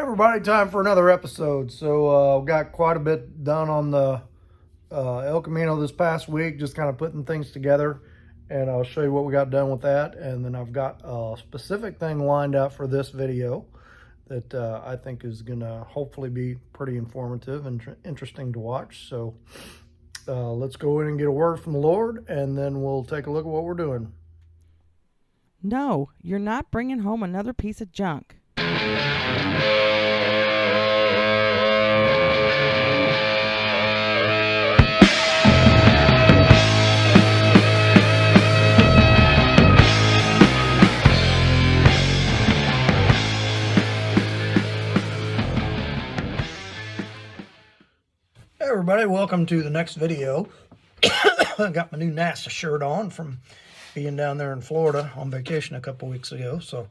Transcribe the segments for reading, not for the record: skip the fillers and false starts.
Everybody, time for another episode. So got quite a bit done on the El Camino this past week, just kind of putting things together, and I'll show you what we got done with that. And then I've got a specific thing lined up for this video that I think is gonna hopefully be pretty informative and interesting to watch. So let's go in and get a word from the Lord, and then we'll take a look at what we're doing. No, you're not bringing home another piece of junk. Hey everybody, welcome to the next video. I got my new NASA shirt on from being down there in Florida on vacation a couple weeks ago, so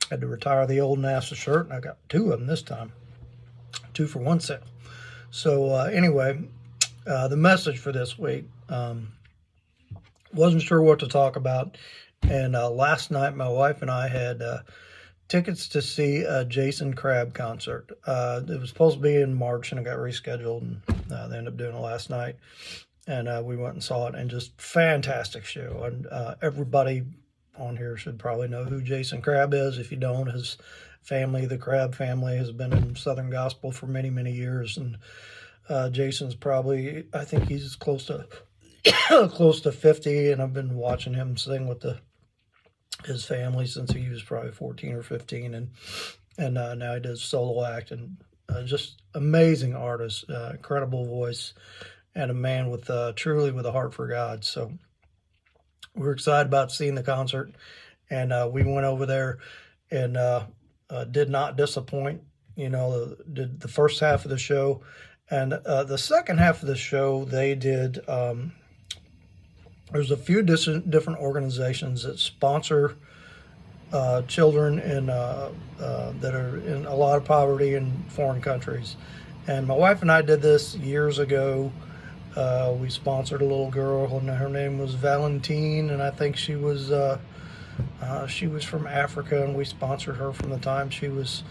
I had to retire the old NASA shirt, and I got two of them this time, 2 for 1 sale. So anyway, the message for this week, wasn't sure what to talk about, and last night my wife and I had tickets to see a Jason Crabb concert. It was supposed to be in March, and it got rescheduled, and they ended up doing it last night. And we went and saw it, and just fantastic show. And everybody on here should probably know who Jason Crabb is. If you don't, his family, the Crabb family, has been in Southern gospel for many, many years. And Jason's probably, I think he's close to close to 50, and I've been watching him sing with his family since he was probably 14 or 15, and now he does solo act, and just amazing artist, incredible voice, and a man with truly with a heart for God. So we're excited about seeing the concert, and we went over there and did not disappoint. You know, did the first half of the show, and the second half of the show they did. There's a few different organizations that sponsor children that are in a lot of poverty in foreign countries, and my wife and I did this years ago. We sponsored a little girl, and her name was Valentine, and I think she was from Africa, and we sponsored her from the time she was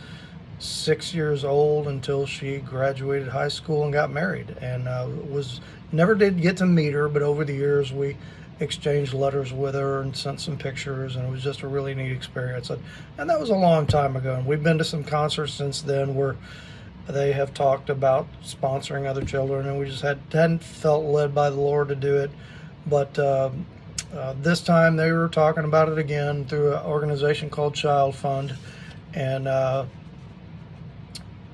6 years old until she graduated high school and got married. And never did get to meet her, but over the years we exchanged letters with her and sent some pictures, and it was just a really neat experience. And that was a long time ago, and we've been to some concerts since then where they have talked about sponsoring other children, and we just hadn't felt led by the Lord to do it. But this time they were talking about it again through an organization called Child Fund, and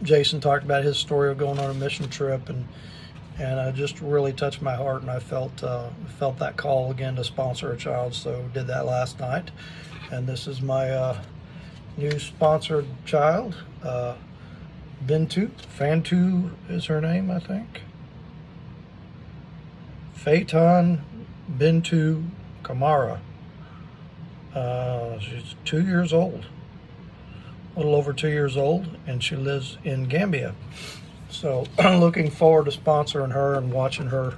Jason talked about his story of going on a mission trip, and just really touched my heart, and I felt that call again to sponsor a child, so did that last night. And this is my new sponsored child, Fantu is her name, I think. Phaeton Bintu Kamara. She's 2 years old, a little over 2 years old, and she lives in Gambia. So I'm looking forward to sponsoring her and watching her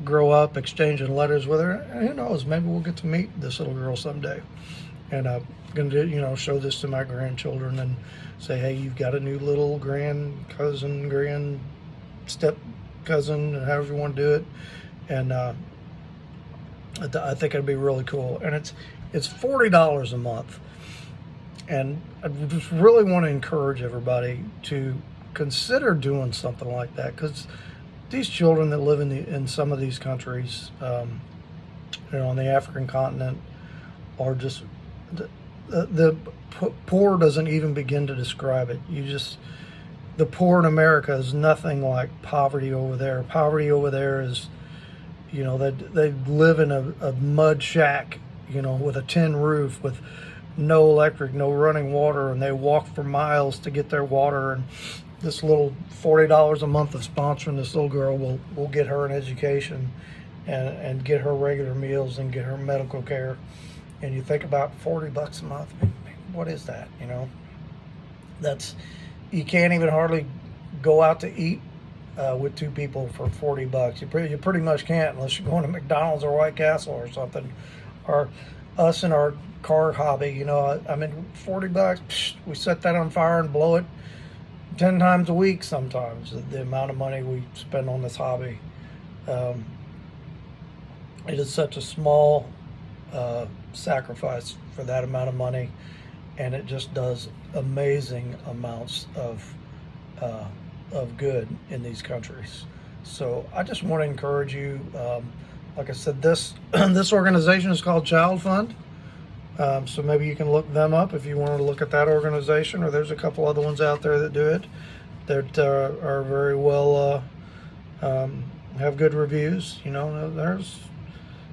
grow up, exchanging letters with her. And who knows, maybe we'll get to meet this little girl someday. And I'm going to, show this to my grandchildren and say, hey, you've got a new little grand step cousin, and however you want to do it. And I think it'd be really cool. And it's $40 a month. And I just really want to encourage everybody to consider doing something like that, because these children that live in some of these countries, on the African continent, are just the poor doesn't even begin to describe it. The poor in America is nothing like poverty over there. Poverty over there is, they live in a mud shack, with a tin roof, with no electric, no running water, and they walk for miles to get their water. And this little $40 a month of sponsoring this little girl will get her an education and get her regular meals and get her medical care. And you think about $40 a month, what is that? You can't even hardly go out to eat with two people for $40. You pretty much can't, unless you're going to McDonald's or White Castle or something. Or us in our car hobby. You know, I mean, $40, psh, we set that on fire and blow it 10 times a week sometimes. The amount of money we spend on this hobby. Um, it is such a small sacrifice for that amount of money, and it just does amazing amounts of good in these countries. So I just want to encourage you. Like I said, this this organization is called Child Fund. So maybe you can look them up if you want to look at that organization, or there's a couple other ones out there that do it that are very well, have good reviews. You know, there's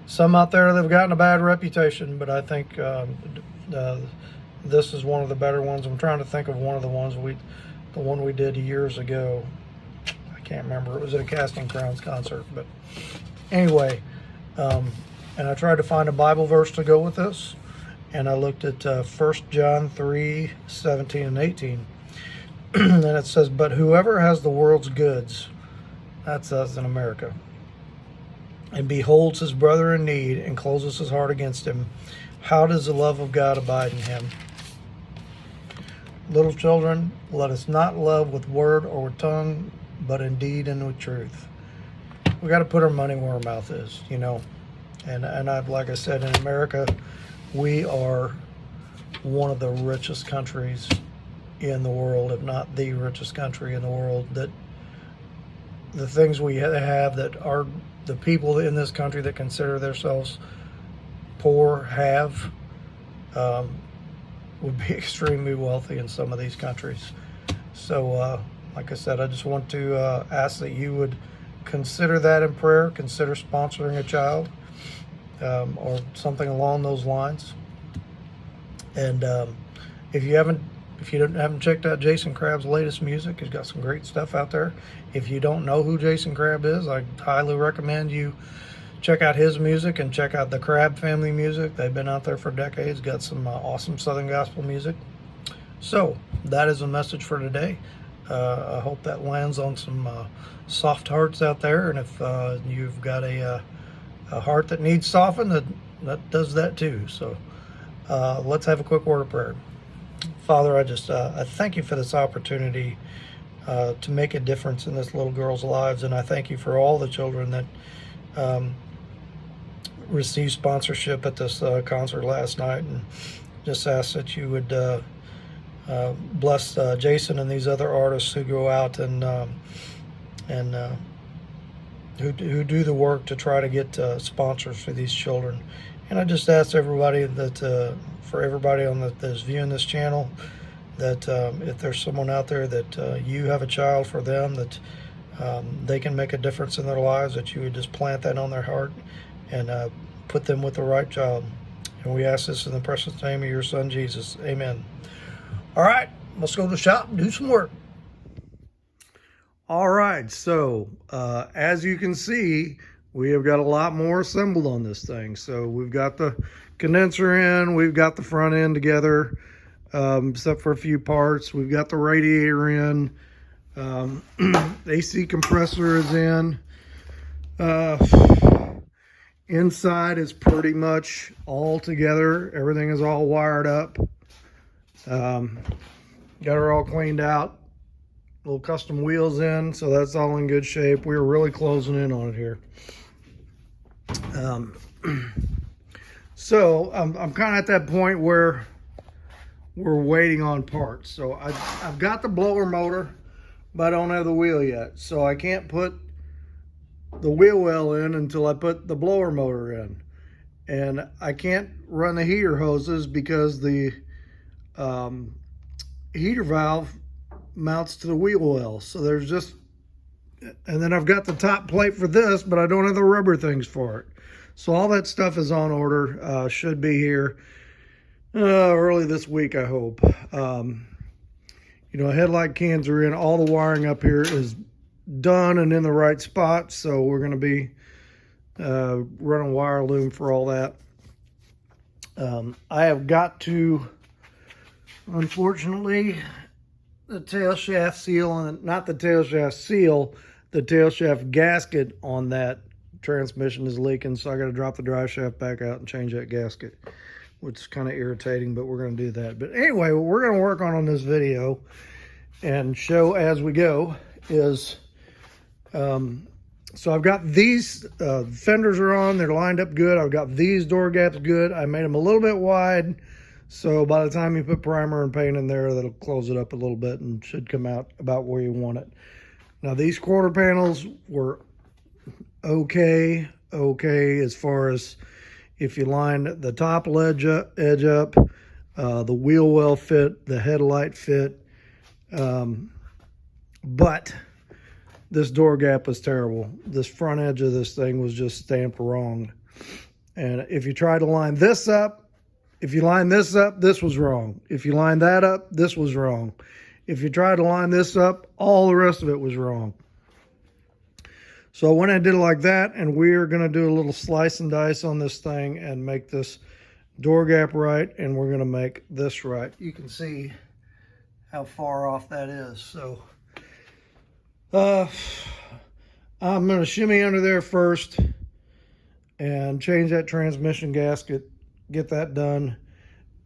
some out there that have gotten a bad reputation, but I think this is one of the better ones. I'm trying to think of one of the one we did years ago. I can't remember. It was at a Casting Crowns concert, but anyway, and I tried to find a Bible verse to go with this, and I looked at 1 John 3, 17 and 18, and it says, "But whoever has the world's goods," that's us in America, "and beholds his brother in need and closes his heart against him, how does the love of God abide in him? Little children, let us not love with word or with tongue, but in deed and with truth." We got to put our money where our mouth is, you know. And like I said, in America, we are one of the richest countries in the world, if not the richest country in the world. That the things we have that are the people in this country that consider themselves poor have would be extremely wealthy in some of these countries. So, like I said, I just want to ask that you would consider that in prayer. Consider sponsoring a child or something along those lines. And if you haven't checked out Jason Crabb's latest music, he's got some great stuff out there. If you don't know who Jason Crabb is, I highly recommend you check out his music and check out the Crabb family music. They've been out there for decades, got some awesome Southern gospel music. So that is a message for today. I hope that lands on some soft hearts out there, and if you've got a heart that needs softened, that does that too. So let's have a quick word of prayer. Father, I thank you for this opportunity to make a difference in this little girl's lives, and I thank you for all the children that received sponsorship at this concert last night, and just ask that you would bless Jason and these other artists who go out and who do the work to try to get sponsors for these children. And I just ask everybody that for everybody on that's viewing this channel, that if there's someone out there that you have a child for them, that they can make a difference in their lives, that you would just plant that on their heart and put them with the right child. And we ask this in the precious name of your son, Jesus. Amen. All right, let's go to the shop and do some work. All right, so as you can see, we have got a lot more assembled on this thing. So we've got the condenser in, we've got the front end together, except for a few parts. We've got the radiator in, AC compressor is in. Inside is pretty much all together. Everything is all wired up. Got her all cleaned out. Little custom wheels in, so that's all in good shape. We're really closing in on it here. So I'm kind of at that point where we're waiting on parts. So I've got the blower motor, but I don't have the wheel yet. So I can't put the wheel well in until I put the blower motor in. And I can't run the heater hoses because the heater valve mounts to the wheel well. So there's just, and then I've got the top plate for this, but I don't have the rubber things for it. So all that stuff is on order, should be here early this week, I hope. You know, headlight cans are in, all the wiring up here is done and in the right spot. So we're going to be running wire loom for all that. I have got to, unfortunately, the tail shaft seal on, not the tail shaft seal, the tail shaft gasket on that transmission is leaking, so I got to drop the drive shaft back out and change that gasket, which is kind of irritating, but we're going to do that. But anyway, what we're going to work on this video and show as we go is, so I've got these fenders are on, they're lined up good. I've got these door gaps good. I made them a little bit wide, so by the time you put primer and paint in there, that'll close it up a little bit and should come out about where you want it. Now these quarter panels were okay as far as if you line the top edge up, the wheel well fit, the headlight fit, but this door gap was terrible. This front edge of this thing was just stamped wrong. And if you try to line this up, if you line this up, this was wrong. If you line that up, this was wrong. If you try to line this up, all the rest of it was wrong. So when I did it like that, and we're gonna do a little slice and dice on this thing and make this door gap right, and we're gonna make this right. You can see how far off that is. So I'm gonna shimmy under there first and change that transmission gasket, get that done,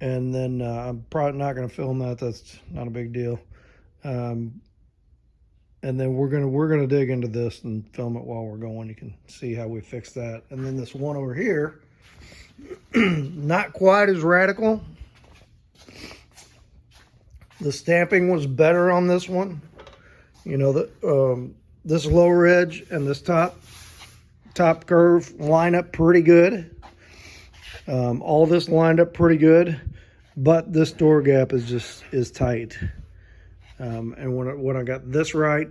and then I'm probably not gonna film that. That's not a big deal. And then we're gonna dig into this and film it while we're going. You can see how we fix that. And then this one over here, not quite as radical. The stamping was better on this one. You know, this lower edge and this top curve line up pretty good. All this lined up pretty good, but this door gap is tight. And when I got this right,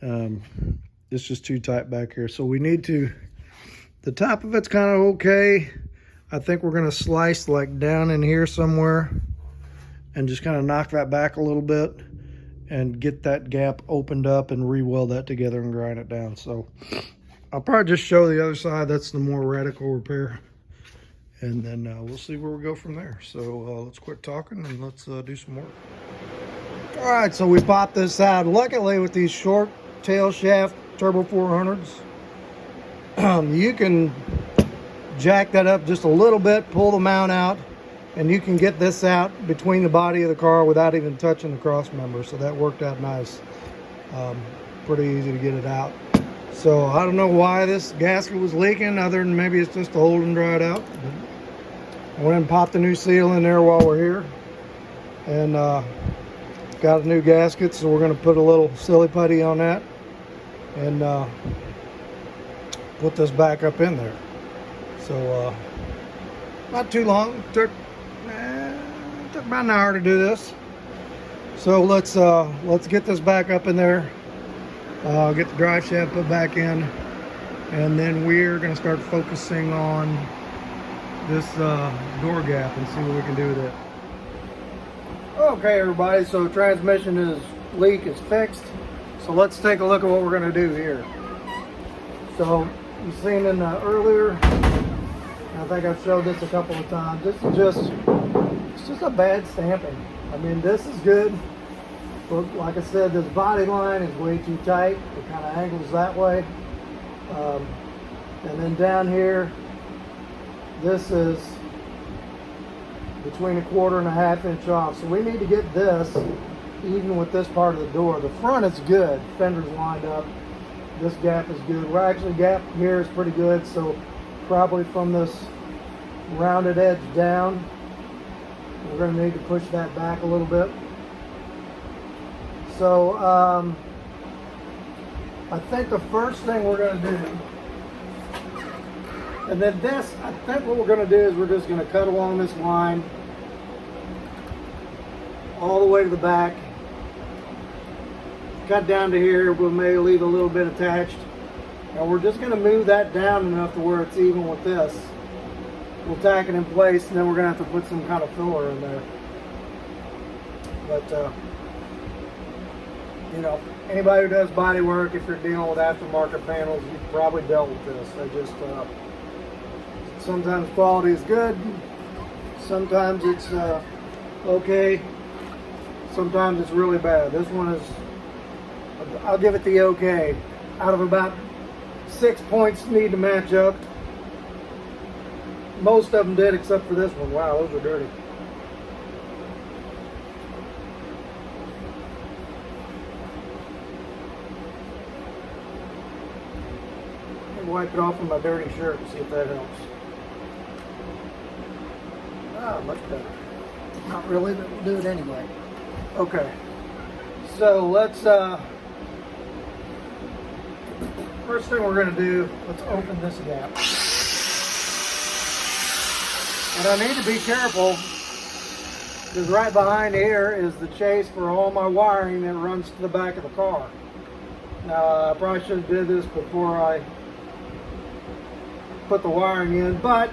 it's just too tight back here. So we need to, the top of it's kind of okay. I think we're gonna slice like down in here somewhere and just kind of knock that back a little bit and get that gap opened up and re-weld that together and grind it down. So I'll probably just show the other side. That's the more radical repair. And then we'll see where we go from there. So let's quit talking and let's do some work. All right, so we popped this out. Luckily with these short tail shaft turbo 400s, you can jack that up just a little bit, pull the mount out, and you can get this out between the body of the car without even touching the cross member. So that worked out nice. Pretty easy to get it out. So I don't know why this gasket was leaking, other than maybe it's just old and dried out. I went and popped a new seal in there while we're here, and got a new gasket. So we're going to put a little silly putty on that and put this back up in there. So not too long. Took about an hour to do this. So let's get this back up in there. Get the drive shaft put back in, and then we're going to start focusing on this door gap and see what we can do with it. Okay, everybody, so transmission leak is fixed. So let's take a look at what we're going to do here. So you've seen in earlier, I think I've showed this a couple of times. This is it's just a bad stamping. I mean, this is good. But like I said, this body line is way too tight. It kind of angles that way. And then down here, this is between 1/4 and 1/2 inch off. So we need to get this even with this part of the door. The front is good. Fender's lined up. This gap is good. We're actually, gap here is pretty good. So probably from this rounded edge down, we're going to need to push that back a little bit. So I think the first thing we're going to do, and then this, I think what we're going to do is we're just going to cut along this line all the way to the back, cut down to here. We'll maybe leave a little bit attached, and we're just going to move that down enough to where it's even with this. We'll tack it in place, and then we're going to have to put some kind of filler in there. But you know, anybody who does body work, if you're dealing with aftermarket panels, you've probably dealt with this. They just, sometimes quality is good, sometimes it's okay, sometimes it's really bad. This one is, I'll give it the okay. Out of about 6 points need to match up. Most of them did except for this one. Wow, those are dirty. Wipe it off with my dirty shirt and see if that helps. Ah, much better. Not really, but we'll do it anyway. Okay. So let's, first thing we're going to do, let's open this gap. And I need to be careful because right behind here is the chase for all my wiring that runs to the back of the car. Now, I probably should have did this before I put the wiring in, but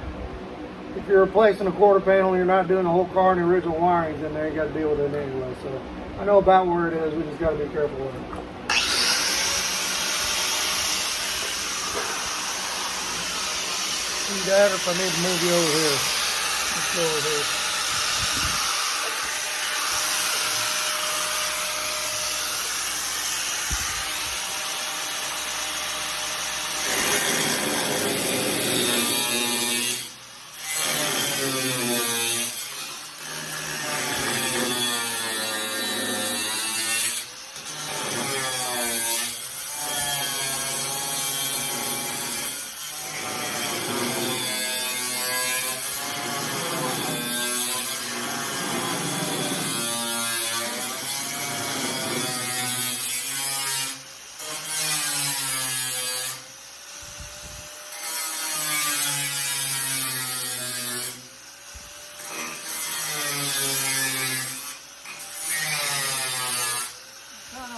if you're replacing a quarter panel, you're not doing the whole car and the original wiring's in there, you got to deal with it anyway. So I know about where it is, we just got to be careful with it. See that, or if I need to move you over here, let's go over here.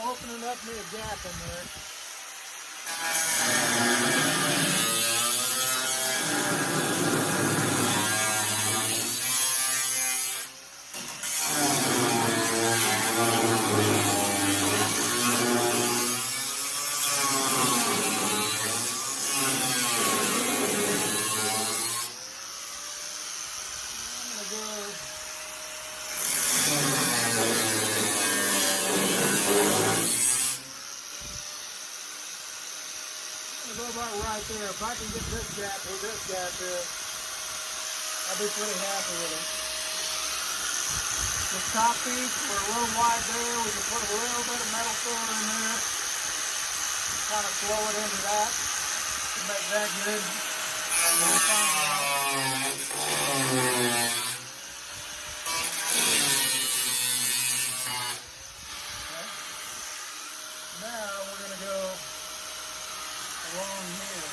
Opening up me a gap in there. Go about right there. If I can get this gap or this gap here, I'll be pretty happy with it. The top piece, we're a little wide there. We can put a little bit of metal filler in there. Kind of slow it into that to make that good. Now we're going to go along here.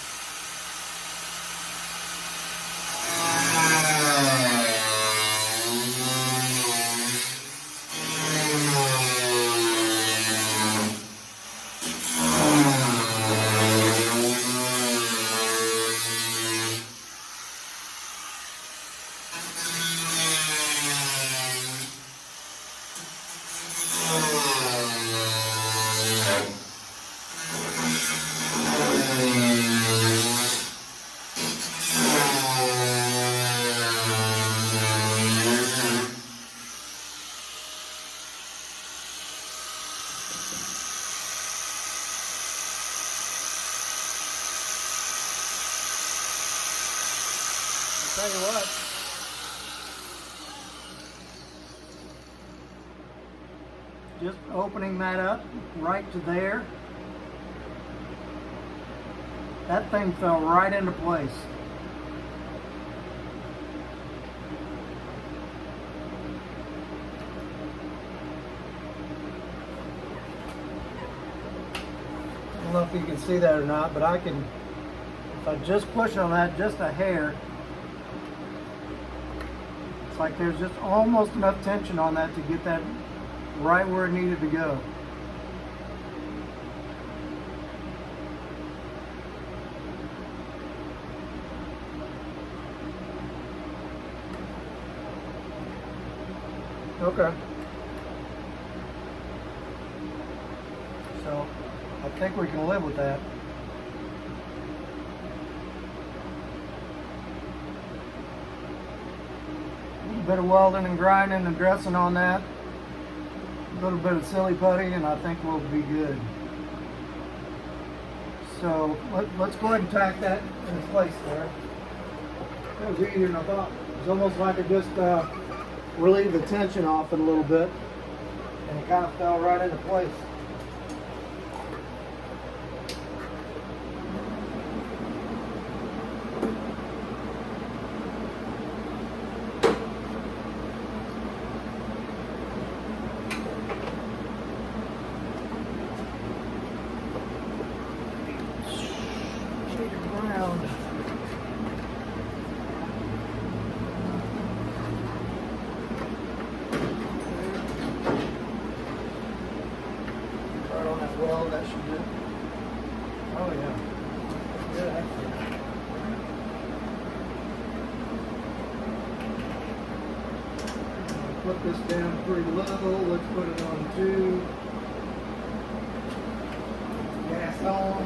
Tell you what, just opening that up right to there, that thing fell right into place. I don't know if you can see that or not, but I can, if I just push on that just a hair, it's like there's just almost enough tension on that to get that right where it needed to go. Okay. So I think we can live with that. A little bit of welding and grinding and dressing on that. A little bit of silly putty and I think we'll be good. So let's go ahead and tack that in place there. That was easier than I thought. It's almost like it just relieved the tension off it a little bit, and it kind of fell right into place. Well, that should do it. Oh yeah. Good, actually. Put this down pretty low. Let's put it on 2. Gas on.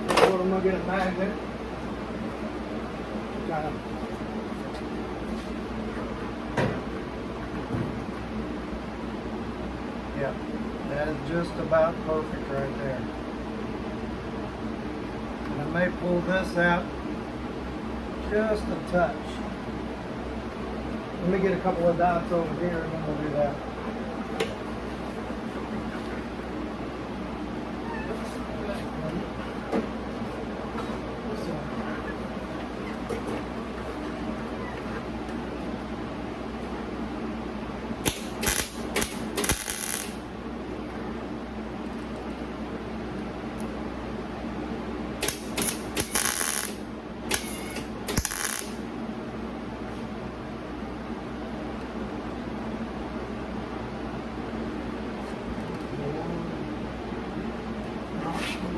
What I'm gonna get a magnet. Kind of. Yeah, that is just about perfect right there. And I may pull this out just a touch. Let me get a couple of dots over here and then we'll do that.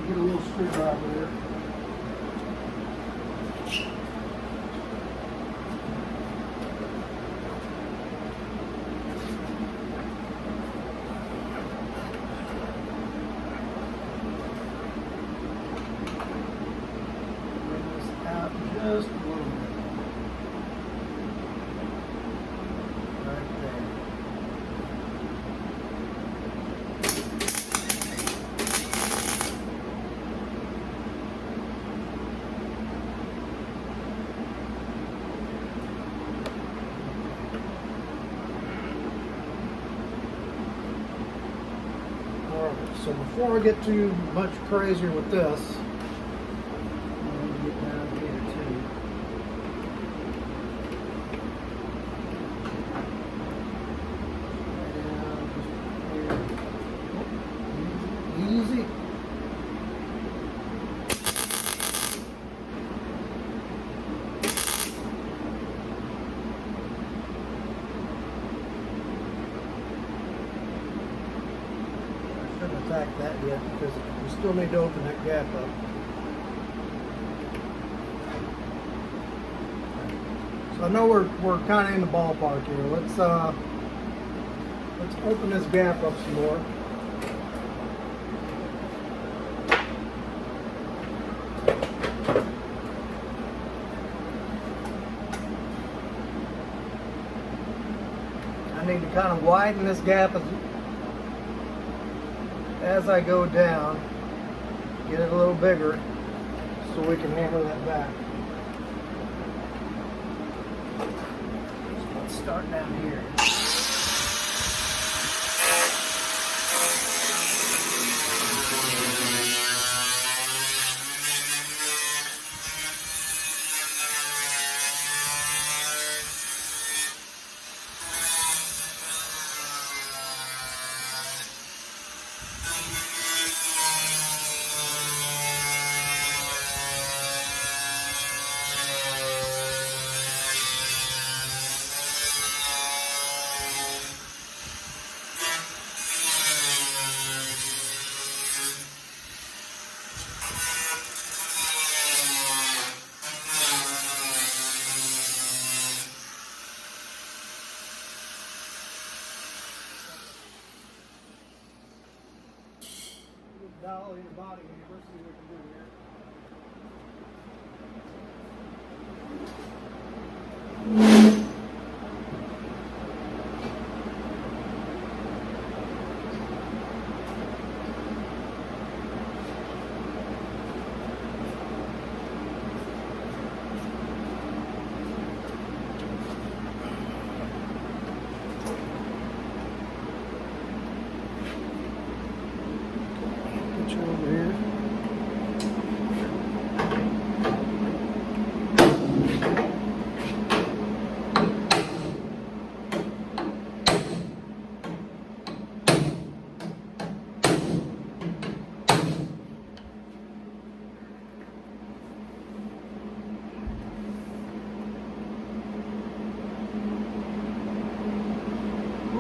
Get a little screwdriver there. Bring this out just a little bit. Right there. So before I get too much crazier with this, I'm going to get down here too. And just here. Easy. Attack that yet because we still need to open that gap up. So I know we're kind of in the ballpark here. Let's open this gap up some more. I need to kind of widen this gap as I go down, get it a little bigger so we can hammer that back. So let's start down here. Dial your body here. Let's see what we can do here.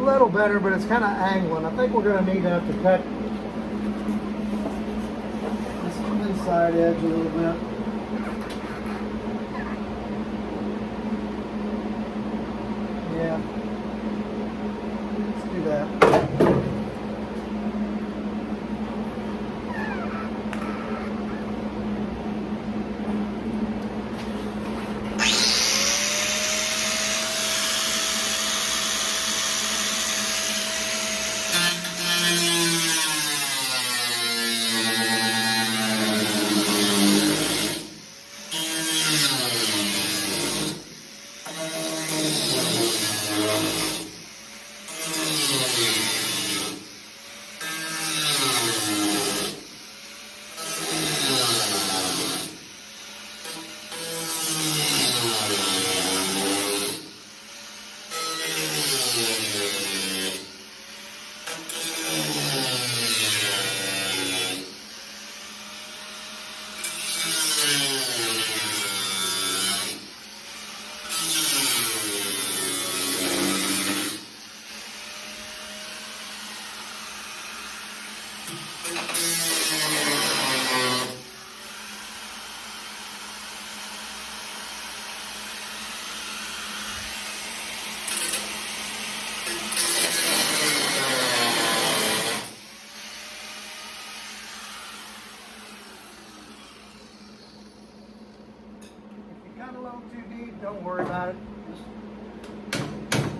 little better, but it's kind of angling. I think we're going to need to have to cut this inside edge a little bit. Yeah. Let's do that. Cut a little too deep, don't worry about it. Just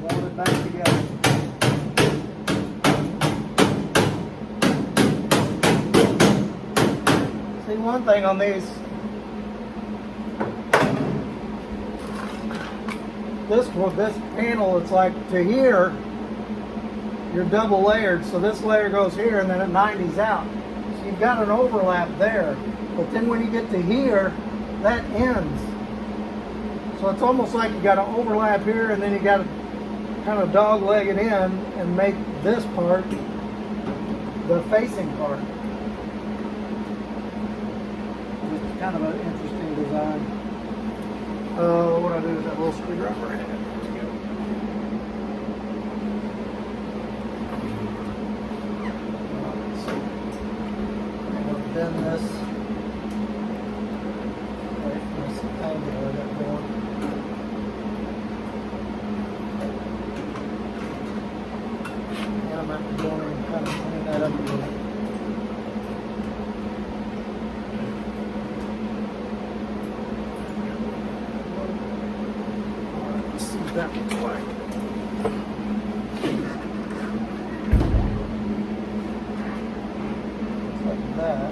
roll it back together. See, one thing on these, this panel, it's like to here, you're double layered, so this layer goes here and then it 90s out. So you've got an overlap there, but then when you get to here, that ends. So it's almost like you got an overlap here and then you got to kind of dog leg it in and make this part the facing part. It's kind of an interesting design. What I do is that little screwdriver in it. Bend this away from this angle I got going. And I'm going to have to go in and kind of clean that up a little. Alright, let's see what that looks like. Like that.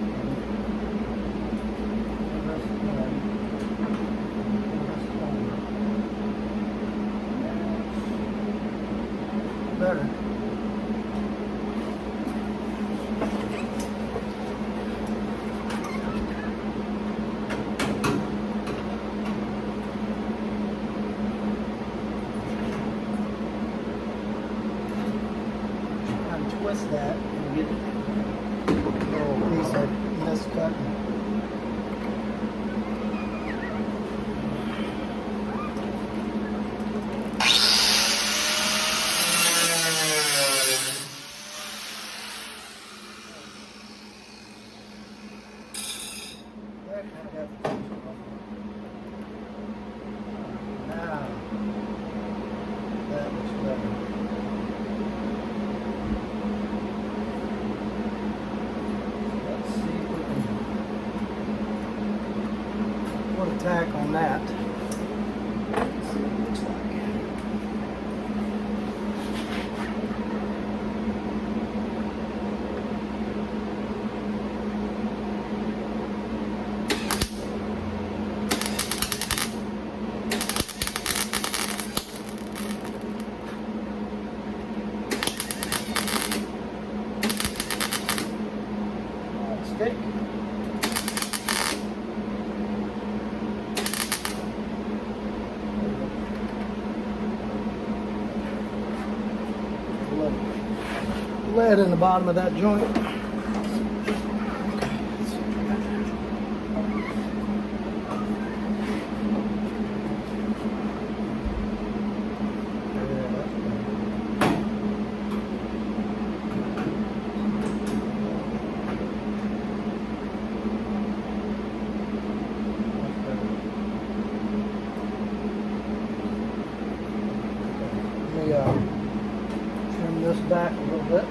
Better. Kind of twist that and get a little piece of miscut. Now, that looks better. Let's see if we can put a tack on that. Let's see what it looks like. Stick. Lead in the bottom of that joint. me trim this back a little bit.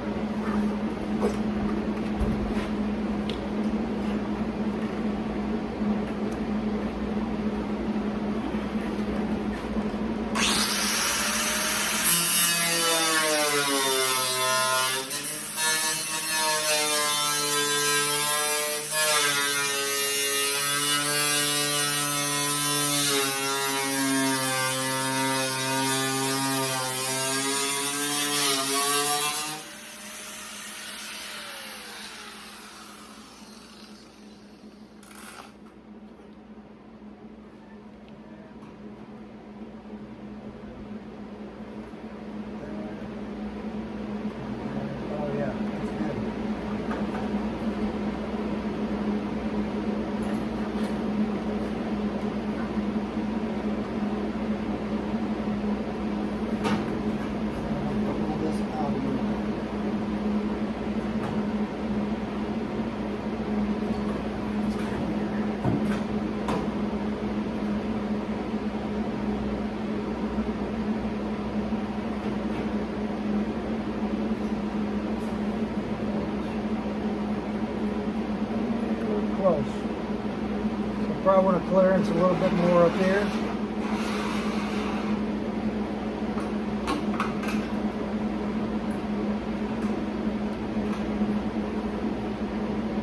Close. So probably want to clearance a little bit more up here.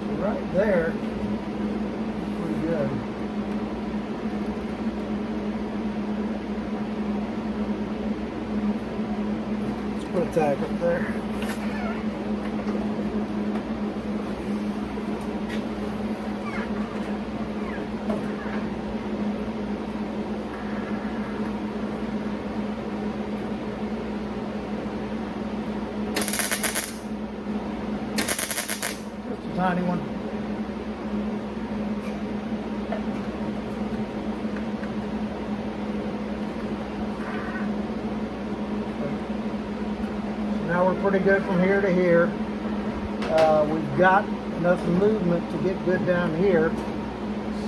So right there, pretty good. Let's put a tag up there. Tiny one. So now we're pretty good from here to here. We've got enough movement to get good down here.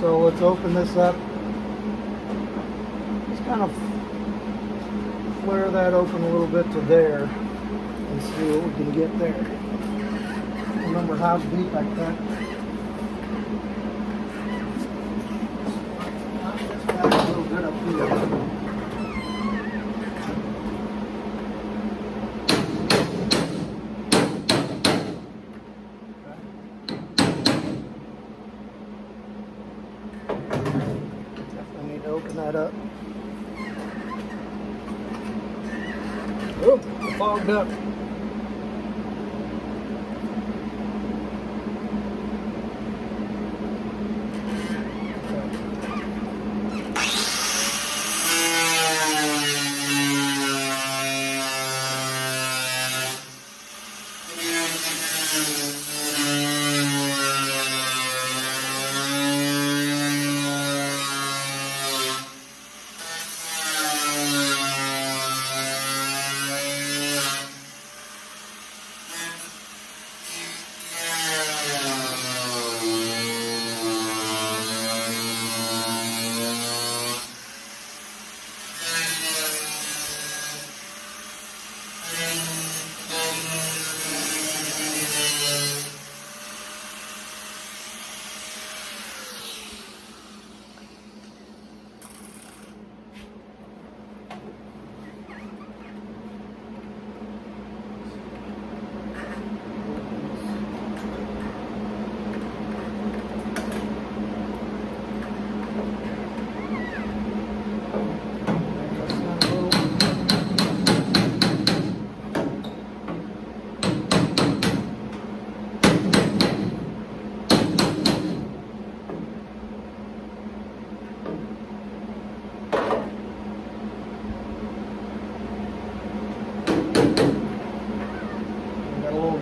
So let's open this up. Just kind of flare that open a little bit to there and see what we can get there. Remember how deep I cut. Just got a little bit up here. Definitely need to open that up. Oh, fogged up.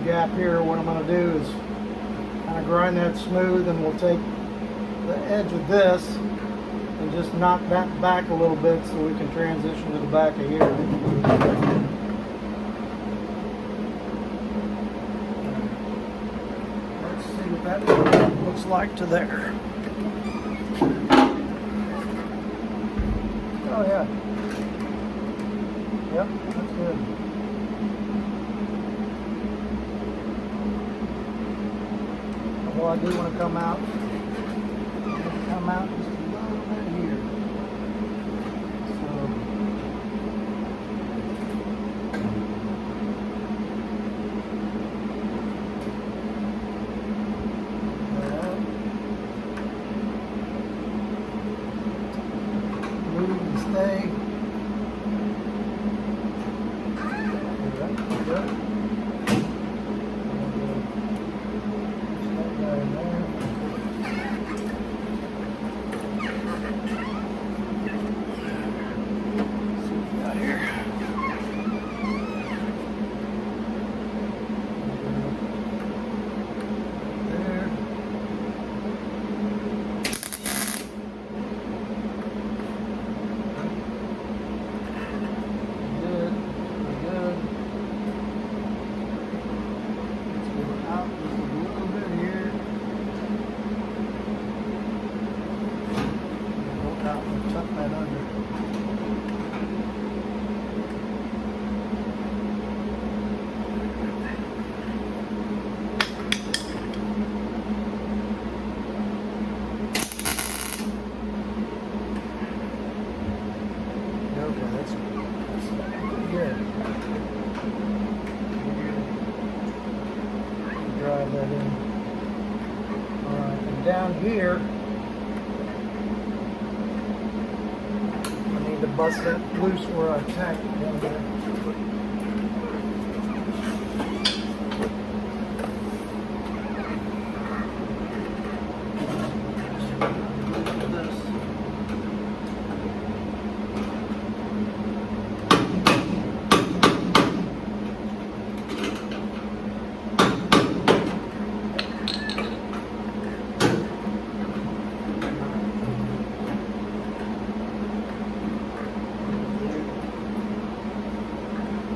Gap here. What I'm going to do is kind of grind that smooth, and we'll take the edge of this and just knock that back a little bit so we can transition to the back of here. Let's see what that looks like to there. Oh yeah. Yep, that's good. Although I do want to come out just a little bit here. So, move and stay. Good. Tuck that under. Okay, that's good. Drive that in. Alright, and down here, I need to bust that loose where I tacked it down there.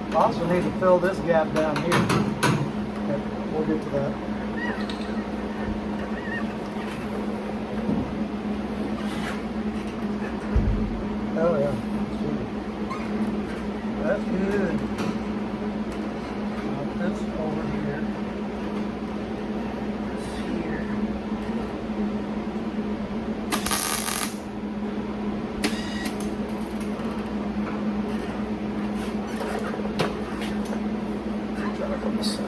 I also need to fill this gap down here. Okay, we'll get to that. Oh yeah, that's good. This over here. This here. From the side.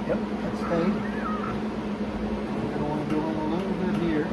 Yep, that stayed. We're going to go in a little bit here.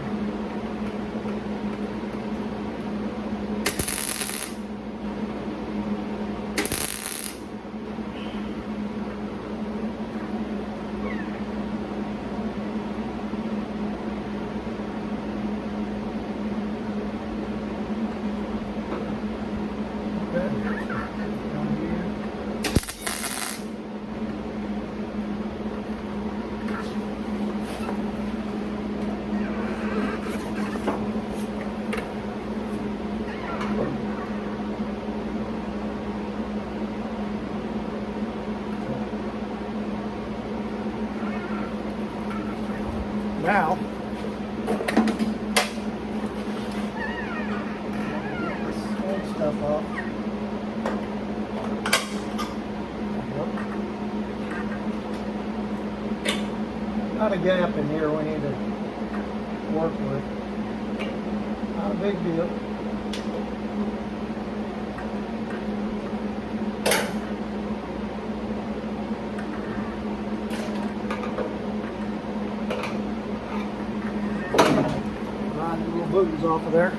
Now, get this old stuff off. Not a gap in here we need to work with. Not a big deal. Grind the little booties off of there.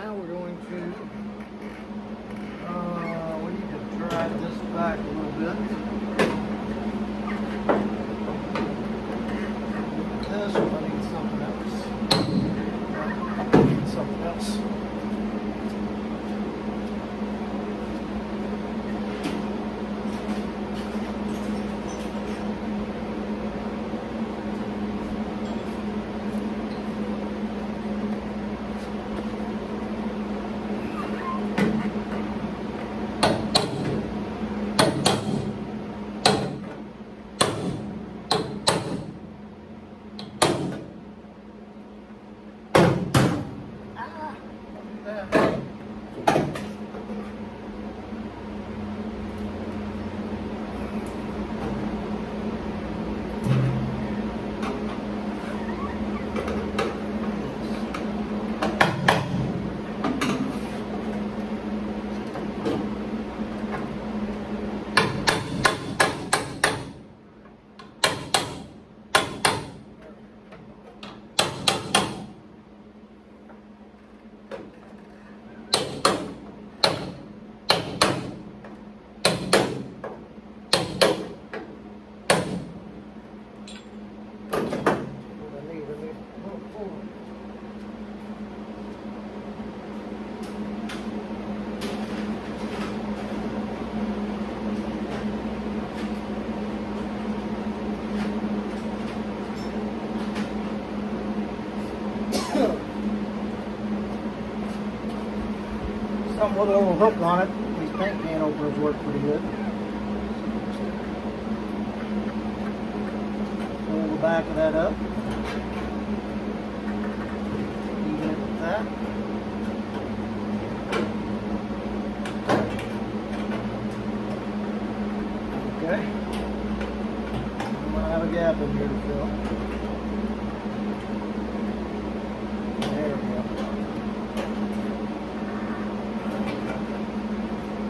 now we're going to, we need to drive this back a little bit. This, or I need something else. I need something else. Something with a little hook on it. These paint can openers work pretty good. Pull the back of that up. Even it with that. Okay. I'm going to have a gap in here to fill. There we go.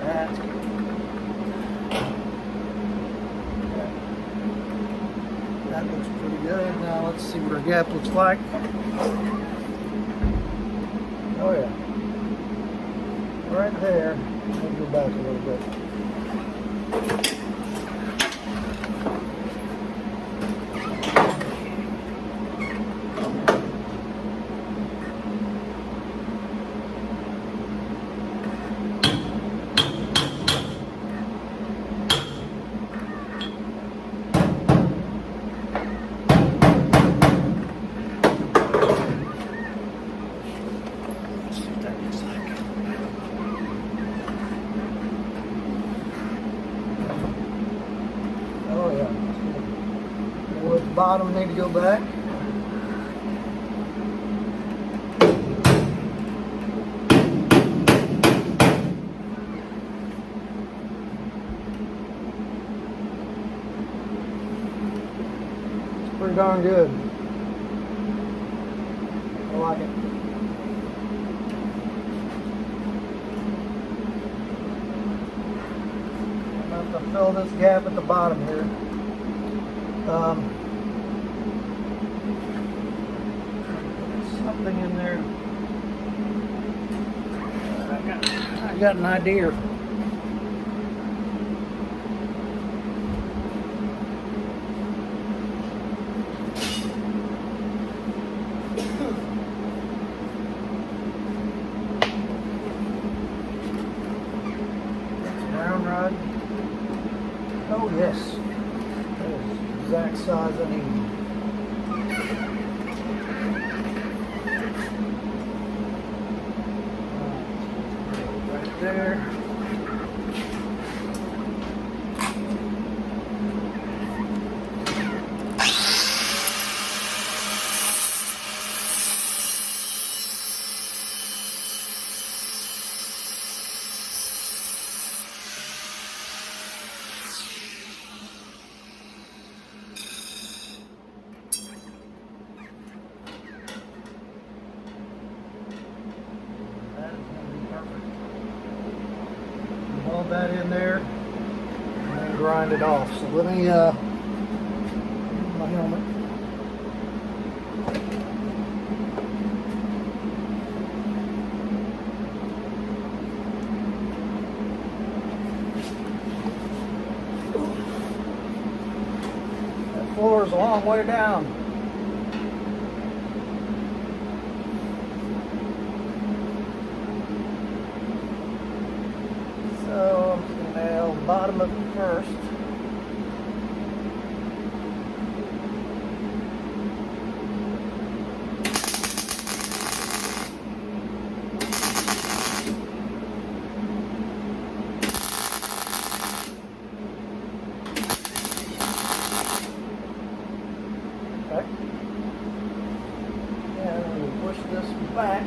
That's good. Okay. That looks pretty good. Now let's see what our gap looks like. Oh yeah. Right there. Let me go back a little bit. Oh yeah. With the bottom need to go back. It's pretty darn good. I like it. I'm going to fill this gap at the bottom here. Something in there. I got an idea. Brown rod. Oh yes, that is the exact size I need. Right there. All that in there and then grind it off. So let me my helmet. long way down. So I'm just gonna nail the bottom of it first. Okay. And we'll push this back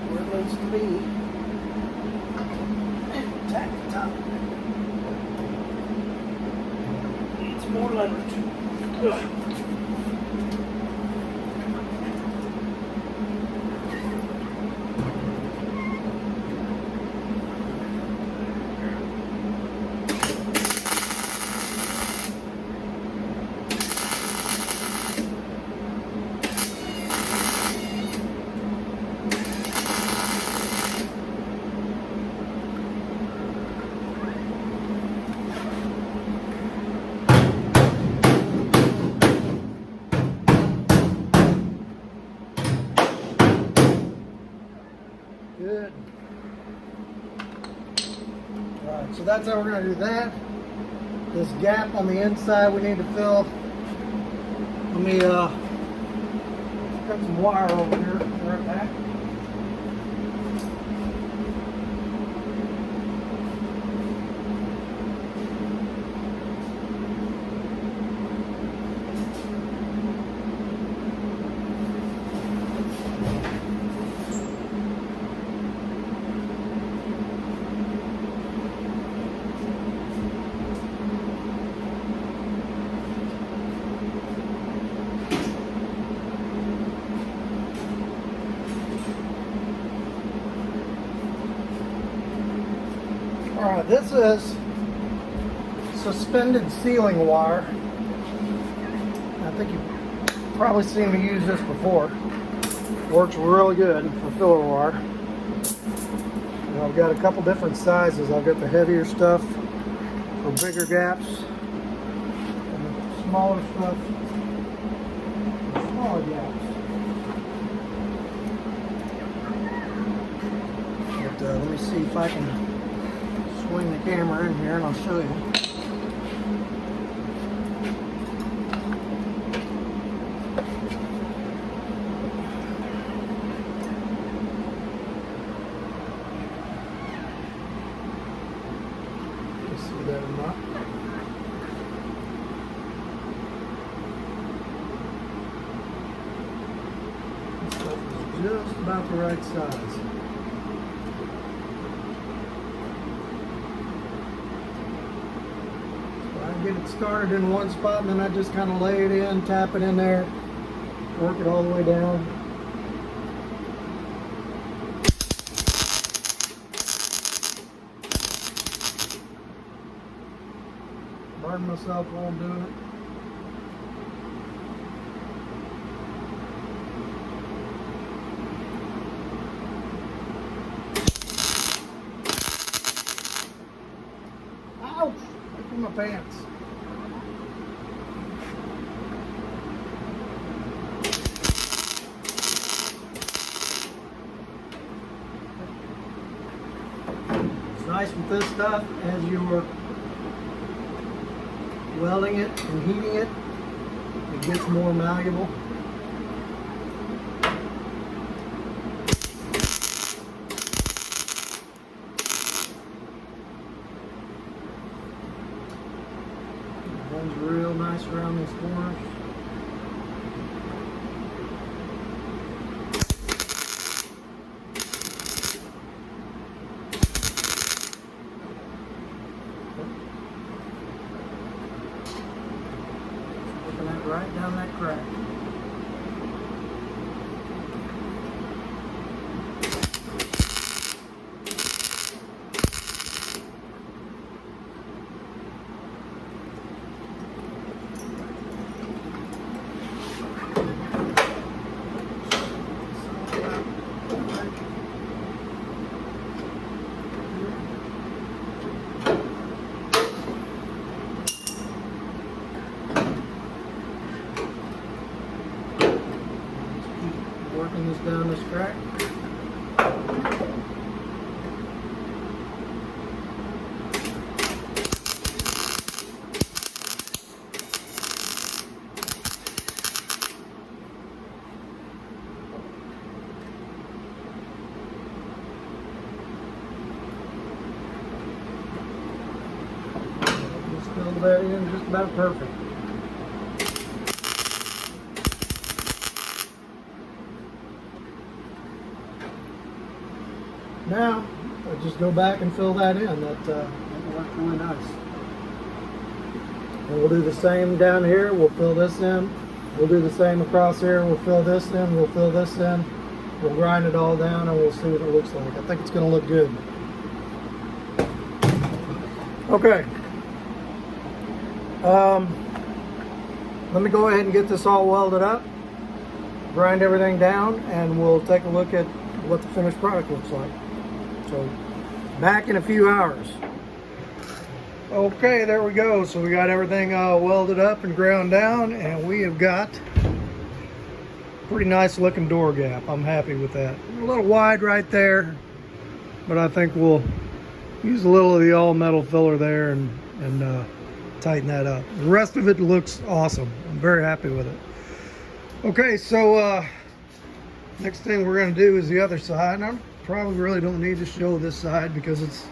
where it needs to be. And tack the top. Needs more leverage. Ugh. Good. Alright, so that's how we're going to do that. This gap on the inside we need to fill. Let me cut some wire over here. Right back. Alright, this is suspended sealing wire. I think you've probably seen me use this before. Works really good for filler wire. And I've got a couple different sizes. I've got the heavier stuff for bigger gaps, and the smaller stuff for smaller gaps. But let me see if I can swing the camera in here and I'll show you. You see that or not? This stuff is just about the right size. Get it started in one spot and then I just kind of lay it in, tap it in there, work it all the way down. Burn myself while I'm doing it. Ouch! Look at my pants. Nice with this stuff, as you're welding it and heating it, it gets more malleable. It runs real nice around these corners. Right down that crack. working this down this crack. Just fill that in just about perfect. Now, I just go back and fill that in. That worked really nice. And we'll do the same down here. We'll fill this in. We'll do the same across here. We'll fill this in. We'll fill this in. We'll grind it all down and we'll see what it looks like. I think it's going to look good. Okay. Let me go ahead and get this all welded up, grind everything down, and we'll take a look at what the finished product looks like. So, back in a few hours. Okay, there we go. So we got everything welded up and ground down, and we have got a pretty nice looking door gap. I'm happy with that. A little wide right there, but I think we'll use a little of the all metal filler there and tighten that up. The rest of it looks awesome. I'm very happy with it. Okay, so next thing we're going to do is the other side. And I probably really don't need to show this side because it's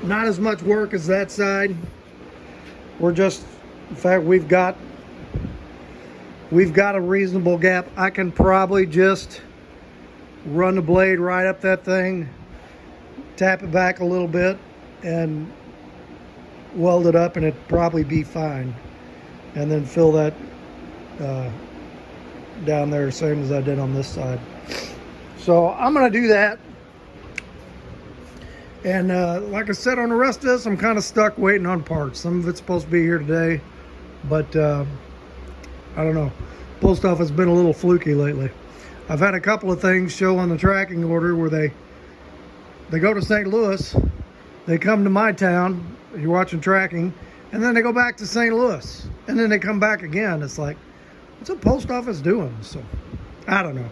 not as much work as that side. We're just, in fact, we've got a reasonable gap. I can probably just run the blade right up that thing, tap it back a little bit, and weld it up, and it'd probably be fine. And then fill that down there the same as I did on this side. So I'm going to do that. And like I said, on the rest of this, I'm kind of stuck waiting on parts. Some of it's supposed to be here today, but I don't know. Post office has been a little fluky lately. I've had a couple of things show on the tracking order where they go to St. Louis, they come to my town, you're watching tracking, and then they go back to St. Louis, and then they come back again. It's like, what's the post office doing? So, I don't know.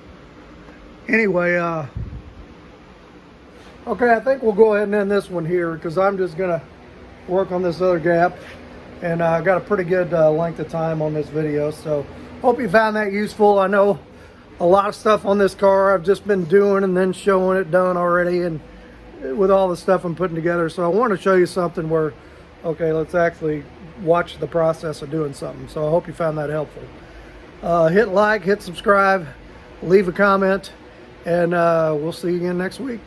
Anyway, okay, I think we'll go ahead and end this one here because I'm just going to work on this other gap, and I got a pretty good length of time on this video. So, hope you found that useful. I know a lot of stuff on this car I've just been doing and then showing it done already, and with all the stuff I'm putting together. So I want to show you something where, okay, let's actually watch the process of doing something. So I hope you found that helpful. Hit like, hit subscribe, leave a comment, and we'll see you again next week.